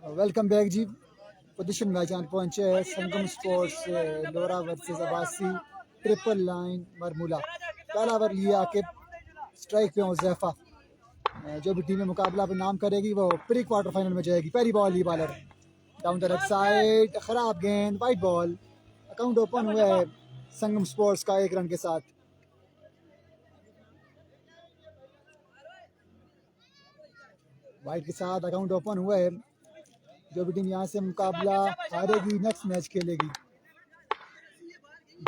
Welcome back जी। Position match यहाँ पहुंचे हैं संगम स्पोर्ट्स लोरा वर्सेस अब्बासी ट्रिपल लाइन बरमूला। पहला ओवर लिया आके स्ट्राइक पे हुज़ैफा। जो भी टीम में मुकाबला पर नाम करेगी वो प्री क्वार्टर फाइनल में जाएगी। पहली बॉल ली bowler down the left side, खराब गेंद, वाइट बॉल। अकाउंट ओपन हुआ है संगम स्पोर्ट्स का 1 रन के साथ। वाइट के साथ अकाउंट ओपन हुआ है। जो भी टीम यहाँ से मुकाबला हारेगी नेक्स्ट मैच खेलेगी।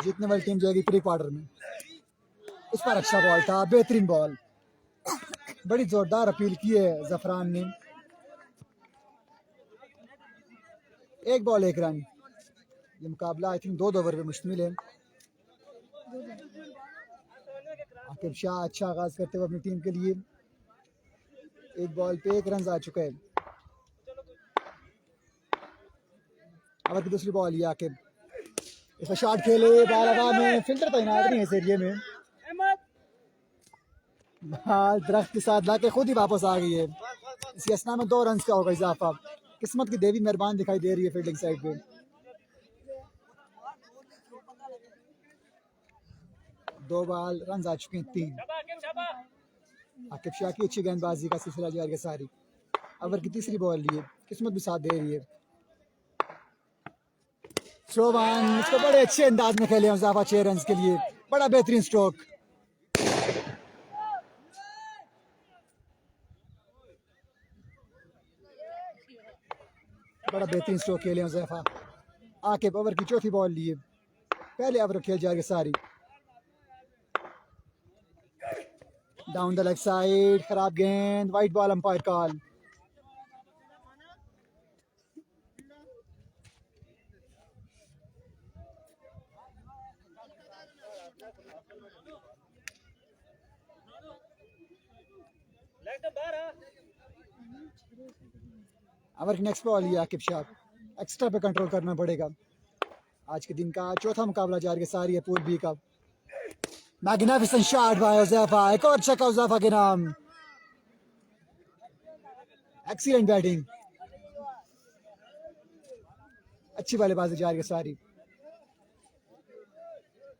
जीतने वाली टीम जाएगी प्री क्वार्टर में। इस पर अच्छा बॉल था, बेहतरीन बॉल, बड़ी जोरदार अपील की है जफरान ने। 1 बॉल 1 रन। ये मुकाबला आई थिंक 2 ओवर पे मुश्तमिल है। आकिब शाह अच्छा आगाज करते हुए अपनी टीम के लिए 1 बॉल पे 1 रन आ चुका है। ओवर की दूसरी बॉल ये आकिब इस पर शॉट खेले, बॉल हवा में, फिल्टर तैनात नहीं है इस एरिए में। बॉल दरख्त के साथ लाके खुद ही वापस आ गई है। इसी असना में 2 रन का होगा इजाफा। किस्मत की देवी मेहरबान दिखाई दे रही है फील्डिंग साइड पे। 2 बॉल रन आ चुके हैं 3। आकिब शाह की अच्छी गेंदबाजी का सिलसिला जारी है सारी। ओवर की तीसरी बॉल लिए, किस्मत भी साथ दे रही है। थ्रो वन, इसको बड़े अच्छे अंदाज में खेले मुज़ाफा 6 रन के लिए। बड़ा बेहतरीन स्ट्रोक। बड़ा बेहतरीन स्ट्रोक खेले मुज़ाफा। आकिब ओवर की चौथी बॉल लिए, पहले ओवर खेल जाएगी सारी। डाउन द लेग साइड, खराब गेंद, white ball, umpire call. Over की नेक्स्ट बॉल ये आकिब शाह, एक्स्ट्रा पे कंट्रोल करना पड़ेगा। आज के दिन का चौथा मुकाबला जारी है सारी है पूल बी का। मैग्निफिसेंट शॉट बाय हुज़ैफा, एक और छक्का हुज़ैफा के नाम। एक्सीलेंट बैटिंग, अच्छी बल्लेबाजी जारी है सारी।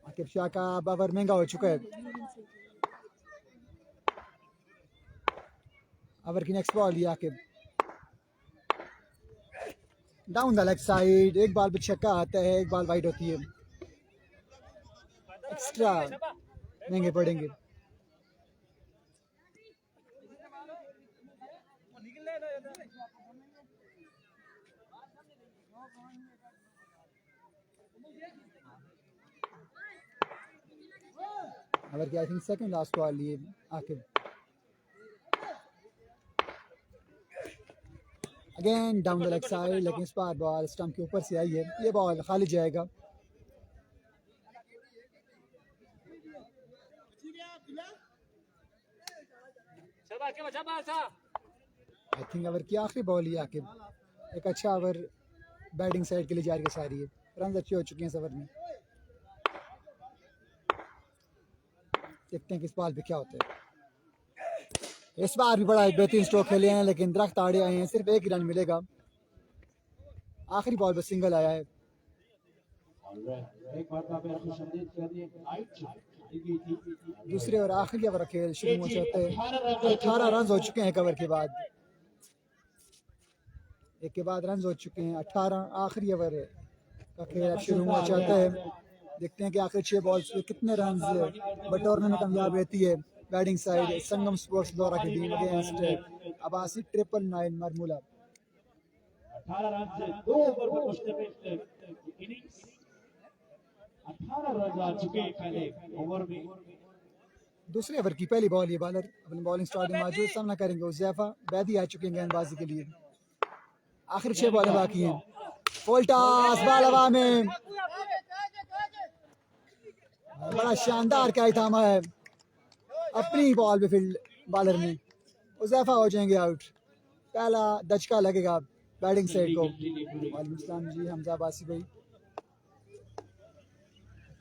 आकिब शाह का ओवर महंगा हो चुका है। ओवर की नेक्स्ट बॉल ये Aqib down the leg side, 1 ball पे छक्का आता है, 1 बॉल वाइड होती है। एक्स्ट्रा महंगे पड़ेंगे। ओवर की I think second last ball लिए Aqib. Again down the leg side, लेकिन इस बार बॉल स्टंप के ऊपर से आई है। ये बॉल खाली जाएगा। आई थिंक ओवर की आखिरी बॉल ही आकिब। एक अच्छा ओवर बैटिंग साइड के लिए जारी है सारी है। रन अच्छे हो चुके हैं इस ओवर में। देखते हैं कि इस बॉल पे क्या होता है। इस बार भी बड़ा बेहतरीन स्ट्रोक खेले हैं, लेकिन दरख्त आड़े आए हैं, सिर्फ 1 ही रन मिलेगा। आखिरी बॉल पर सिंगल आया है। दूसरे और आखिरी ओवर खेल शुरू हो जाते हैं। 18 रन हो चुके हैं कवर के बाद। एक के बाद रन हो चुके हैं 18। आखिरी ओवर का खेल शुरू होना चाहता है। देखते हैं कि आखिर 6 बॉल्स पे कितने रन बटोरने में कामयाब रहती है बैटिंग साइड संगम स्पोर्ट्स द्वारा की team against Abbasi triple line Baramulla. 18 run से 2 ओवर में मुश्तमिल इनिंग्स 18 रन आ चुके हैं पहले ओवर में। दूसरे ओवर की पहली बॉल ये बॉलर अपनी बॉलिंग स्टार्ट में मौजूद सामना करेंगे हुज़ैफा। बैदी आ चुके हैं गेंदबाजी के लिए। आखिर 6 बॉलें बाकी हैं। फुल टॉस, बॉल हवा में, बड़ा शानदार क्या थामा है अपनी बॉल पे फील्ड बॉलर ने। हुज़ैफा हो जाएंगे आउट। पहला दचका लगेगा बैटिंग साइड को। वालेकुम सलाम जी हमजा अब्बासी भाई।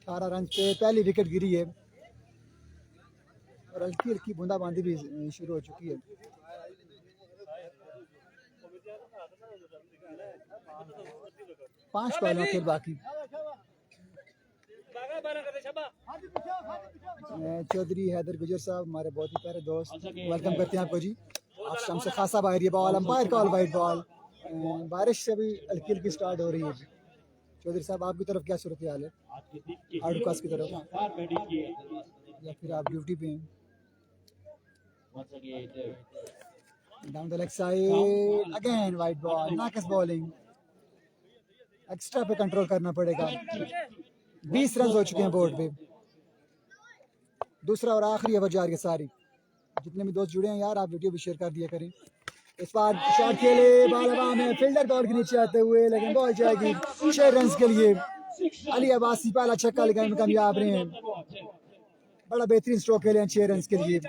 18 रन पे पहली विकेट गिरी है और हल्की हल्की बूंदाबांदी भी शुरू हो चुकी है। पांच बॉल में खेल बाकी। चौधरी हैदर गुजर साहब हमारे बहुत ही प्यारे दोस्त, वेलकम करते हैं आपको जी। आप शाम से खासा बाहर ये ball, umpire call white ball. बारिश से भी हल्की हल्की स्टार्ट हो रही है जी। चौधरी साहब आपकी तरफ क्या सूरत हाल है? आउटकास्ट की तरफ या फिर आप ड्यूटी पे हैं? Down the leg side again wide ball, नाकस बॉलिंग। एक्स्ट्रा पे कंट्रोल करना पड़ेगा। 20 रन हो चुके हैं बोर्ड पे। दूसरा और आखिरी ओवर जा रही है सारी। जितने भी दोस्त जुड़े हैं यार, आप वीडियो भी शेयर कर दिया करें। इस बार शॉट खेले, बॉल हवा में, फील्डर बॉल के नीचे आते हुए, लेकिन बॉल जाएगी 6 रन के लिए। अली अब्बासी पहला छक्का लगाने में कामयाब रहे हैं। बड़ा बेहतरीन स्ट्रोक खेले हैं 6 रन के लिए।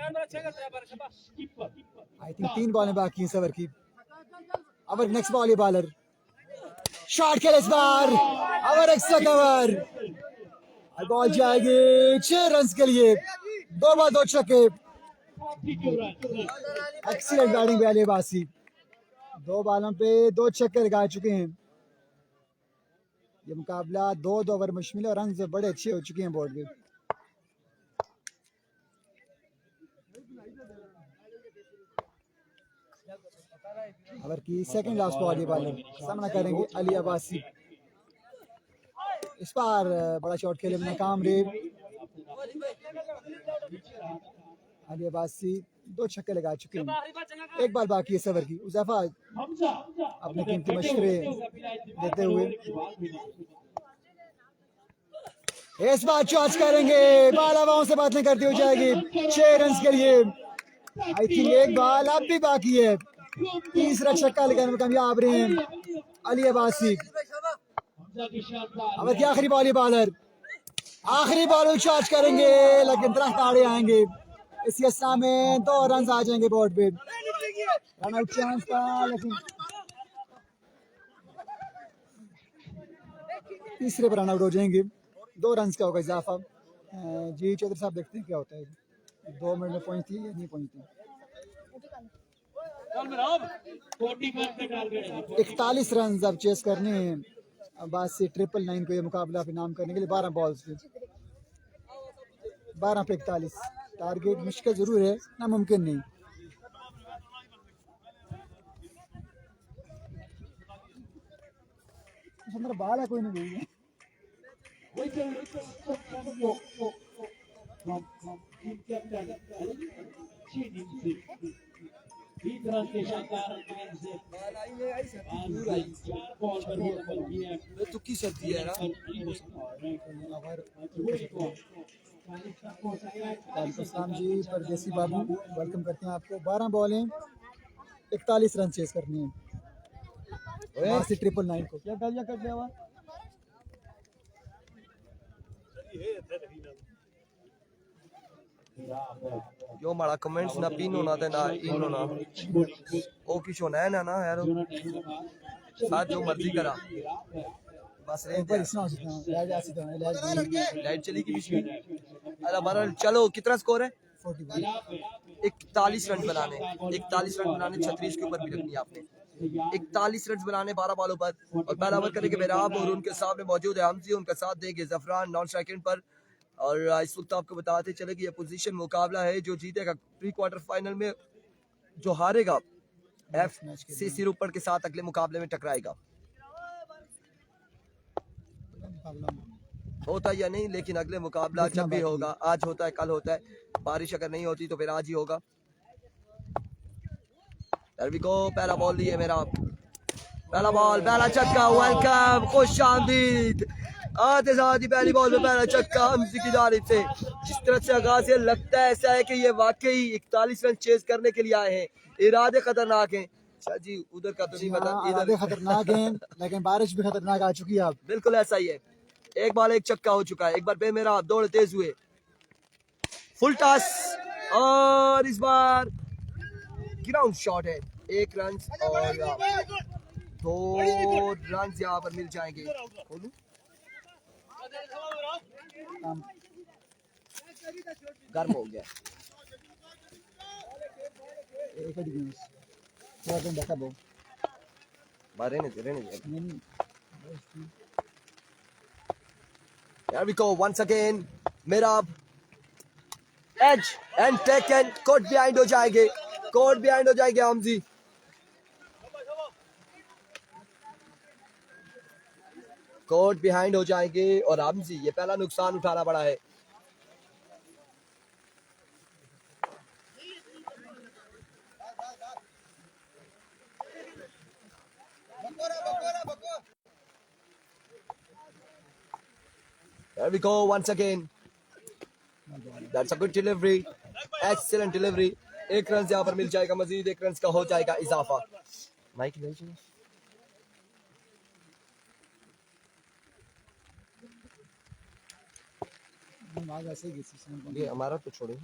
आई थिंक 3 बॉलें बाकी हैं सवर की। ओवर नेक्स्ट बॉल, ये बॉलर शॉट खेले इस बार, ओवर एक्स्ट्रा कवर, बॉल जाएगी 6 रन के लिए। 2 बार 2 छक्के। Excellent batting Ali Abbasi. 2 बॉलों पे 2 छक्के लगा चुके हैं। ये मुकाबला 2 ओवर मुश्किल और रन बड़े अच्छे हो चुके हैं बोर्ड पे। ओवर की सेकंड लास्ट बॉल, ये बॉलर सामना करेंगे अली अब्बासी। इस बार बड़ा शॉट खेले में नाकाम रहे अली अब्बासी। 2 छक्के लगा चुके हैं। 1 बार बाकी है सवर की। उज़ैफा अपने कीमती मशवरे देते हुए इस बार चॉइस करेंगे, बॉल हवाओं से बातें करती हो जाएगी 6 रन के लिए। आई थिंक 1 बॉल अब भी बाकी है। तीसरा छक्का लगाने में कामयाब रहे हैं अली अब्बासी। अब की आखिरी बॉल, बॉलर आखिरी बॉल चार्ज करेंगे, लेकिन दरख्त आड़े आएंगे। इसी अवस्था में 2 रन आ जाएंगे बोर्ड पे। रन आउट चांस था, लेकिन तीसरे पर रन आउट हो जाएंगे। 2 रन का होगा इजाफा। जी चौधरी साहब देखते हैं क्या होता है। 2 मिनट में पहुंचती है या नहीं पहुंचती। 41 रन अब चेस करने हैं अब्बासी। 999 को ये मुकाबला पे नाम करने के लिए 12 बॉल्स पे 12 पे 41। टारगेट मुश्किल जरूर है, नामुमकिन नहीं। हमारा बाल है कोई नहीं गई है। तुक्की सर्दी है ना। वालेकुम जी परदेसी बाबू, वेलकम करते हैं आपको। 12 बॉलें 41 रन चेस करनी है। 999 को क्या गालियां कर लिया हुआ। जो हमारा कमेंट्स ना पिन होना ते ना इन होना ओ किश होना है ना यार। साथ जो मर्जी करा बस लाइट चली की बीच में। अरे बहरहाल चलो, कितना स्कोर है? 41 रन बनाने 36 के ऊपर भी रखनी है आपने। 41 रन बनाने 12 बॉलों पर। और पहला ओवर करेंगे मेहराब और उनके सामने मौजूद है हमजी, उनका साथ देंगे जफरान नॉन स्ट्राइकिंग पर। और इस वक्त आपको बताते चले कि यह पोजीशन मुकाबला है। जो जीतेगा प्री क्वार्टर फाइनल में, जो हारेगा FC सिरुपड़ के साथ अगले मुकाबले में टकराएगा। होता या नहीं, लेकिन अगले मुकाबला जब भी होगा, आज होता है कल होता है, बारिश अगर नहीं होती तो फिर आज ही होगा। पहला बॉल दिए मेरा, पहला बॉल, पहला छक्का, वेलकम, खुश आमदीद। आते साथ ही पहली बॉल में पहला छक्का हमजी की जानिब से। जिस तरह से आगाज है, लगता है ऐसा है कि ये वाकई 41 रन चेज करने के लिए आए हैं। इरादे खतरनाक हैं। अच्छा जी, उधर का तो नहीं पता, इधर खतरनाक हैं, लेकिन बारिश भी खतरनाक आ चुकी है। अब बिल्कुल ऐसा ही है। एक बॉल एक छक्का हो चुका है। एक बार बे मेरा दौड़ तेज हुए, फुल टॉस, और इस बार ग्राउंड शॉट है। 1 रन और 2 रन यहाँ पर मिल जाएंगे। गर्म हो गया। रहने दे नहीं, Here we go once again. Mirab edge and taken. Caught behind हो जाएंगे. Caught behind हो जाएंगे हमजी. Caught behind हो जाएंगे और हमजी ये पहला नुकसान उठाना पड़ा है. There we go once again. That's a good delivery. Excellent delivery. एक रन यहाँ पर मिल जाएगा मजीद एक रन का हो जाएगा इजाफा. माइक ले लीजिए. आज ऐसे ही किसी ये हमारा तो छोड़े.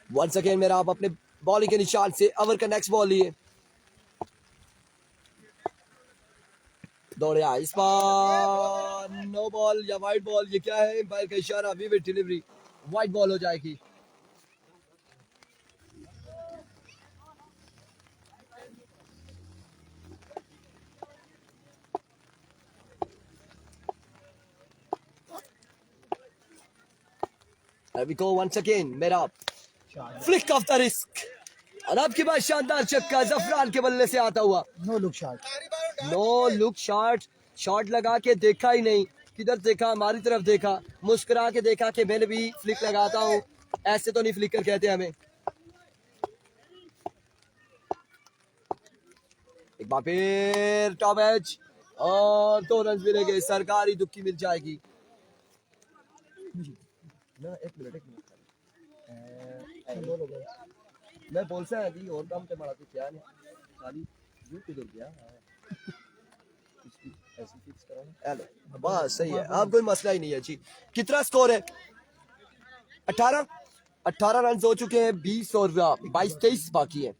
Once again मेरा आप अपने बॉलिंग के निशान से ओवर का नेक्स्ट बॉल लिए. दौड़े इस बार नो बॉल या वाइड बॉल ये क्या है एम्पायर का इशारा विविड डिलीवरी वाइड बॉल हो जाएगी. There we go once again मेरा फ्लिक ऑफ द रिस्क और अब की बात शानदार चक्का जफरान के बल्ले से आता हुआ. No look shot. No look shot लगा के देखा ही नहीं. किधर देखा हमारी तरफ देखा मुस्कुरा के देखा कि मैंने भी फ्लिक लगाता हूँ. ऐसे तो नहीं फ्लिकर कहते हमें. एक बार फिर टॉप एज और 2 रन मिलेंगे. सरकारी दुक्की मिल जाएगी. ना एक मिनट मैं बोल सा अभी और काम पे मारा तो क्या नहीं खाली यू किधर गया ऐसे फिक्स करो. हेलो बस सही है. अब कोई मसला ही नहीं है जी. कितना स्कोर है? 18 रन हो चुके हैं. 20 और 22-23 बाकी है.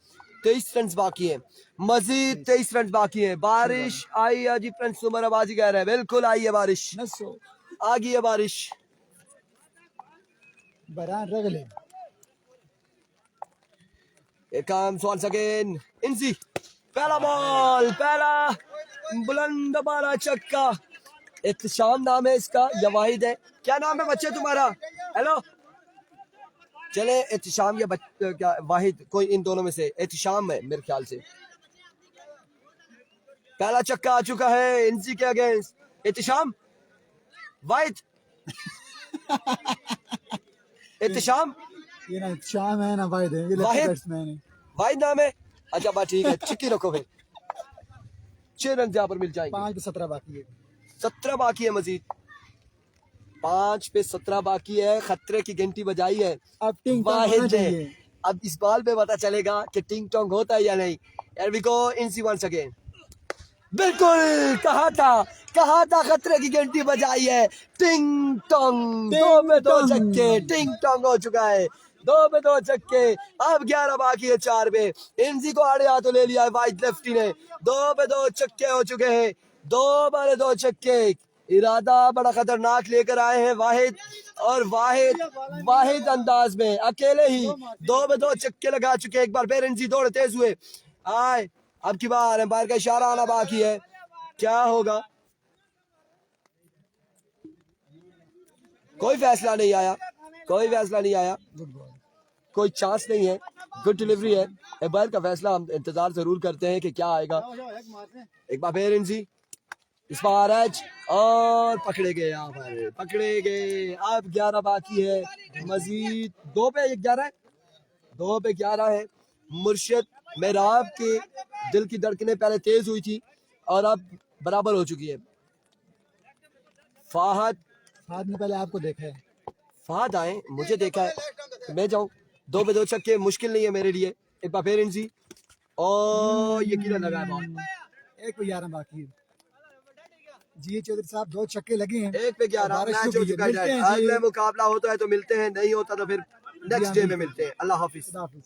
23 रन बाकी है. मजीद 23 रन बाकी है. बारिश आई है जी. फ्रेंड्स उमर आबाजी कह रहे हैं बिल्कुल आई है बारिश. आ गई है बारिश. बरान रगले. Here comes once again Inzi. पहला बॉल पहला बुलंद मारा चक्का. एहतिशाम नाम है इसका या वाहिद है? क्या नाम है बच्चे तुम्हारा? हेलो चले एहतिशाम या क्या वाहिद कोई इन दोनों में से. एहतिशाम है मेरे ख्याल से. पहला चक्का आ चुका है इंजी के अगेंस्ट. एहतिशाम वाहिद एहतिशाम ये ना शाम है ना वाहिद है. ये वाहिद? बैट्समैन है. वाहिद नाम है. अच्छा बात ठीक है. चिक्की रखो फिर. 6 रन यहाँ पर मिल जाएंगे. 5 पे 17 बाकी है. 17 बाकी है मजीद. 5 पे 17 बाकी है. खतरे की घंटी बजाई है अब टिंग टोंग वाहिद होना ने. चाहिए. अब इस बॉल पे पता चलेगा कि टिंग टोंग होता है या नहीं. Here we go इंसी वंस अगेन. बिल्कुल कहा था खतरे की घंटी बजाई है. टिंग टोंग 2 में 2 छक्के. टिंग टोंग हो चुका है. 2 में 2 छक्के. अब 11 बाकी है 4 पे. इंजी को आड़े हाथों ले लिया है वाइट लेफ्टी ने. 2 पे 2 छक्के हो चुके हैं. 2 बारे 2 छक्के. इरादा बड़ा खतरनाक लेकर आए हैं वाहिद और वाहिद अंदाज में अकेले ही 2 में 2 छक्के लगा चुके. एक बार फिर इंजी दौड़ तेज हुए. आए अब की बार एम्पायर का इशारा आना बाकी है. क्या होगा? कोई फैसला नहीं आया. Good ball. कोई चांस नहीं है. गुड डिलीवरी है. एम्पायर का फैसला हम इंतजार जरूर करते हैं कि क्या आएगा. एक बार फिर इंजी इस बार एज और पकड़े गए. यहाँ पर पकड़े गए. अब 11 बाकी है. मजीद 2 पे 11 है. मुर्शिद मेहराब के दिल की धड़कनें पहले तेज हुई थी और अब बराबर हो चुकी है. फाहद ने पहले आपको देखा है. फाहद आए मुझे देखा है तो मैं जाऊं. 2 पे 2 छक्के मुश्किल नहीं है मेरे लिए. एक बार फिर इंजी और ये किधर लगा है बॉल. 1 पे 11 बाकी है. जी चौधरी साहब 2 छक्के लगे हैं. 1 पे 11 बारिश मैच तो हो चुका है. मिलते हैं जी. अगले मुकाबला होता है तो मिलते हैं. नहीं होता तो फिर नेक्स्ट डे में मिलते हैं. अल्लाह हाफिज. खुदा हाफिज.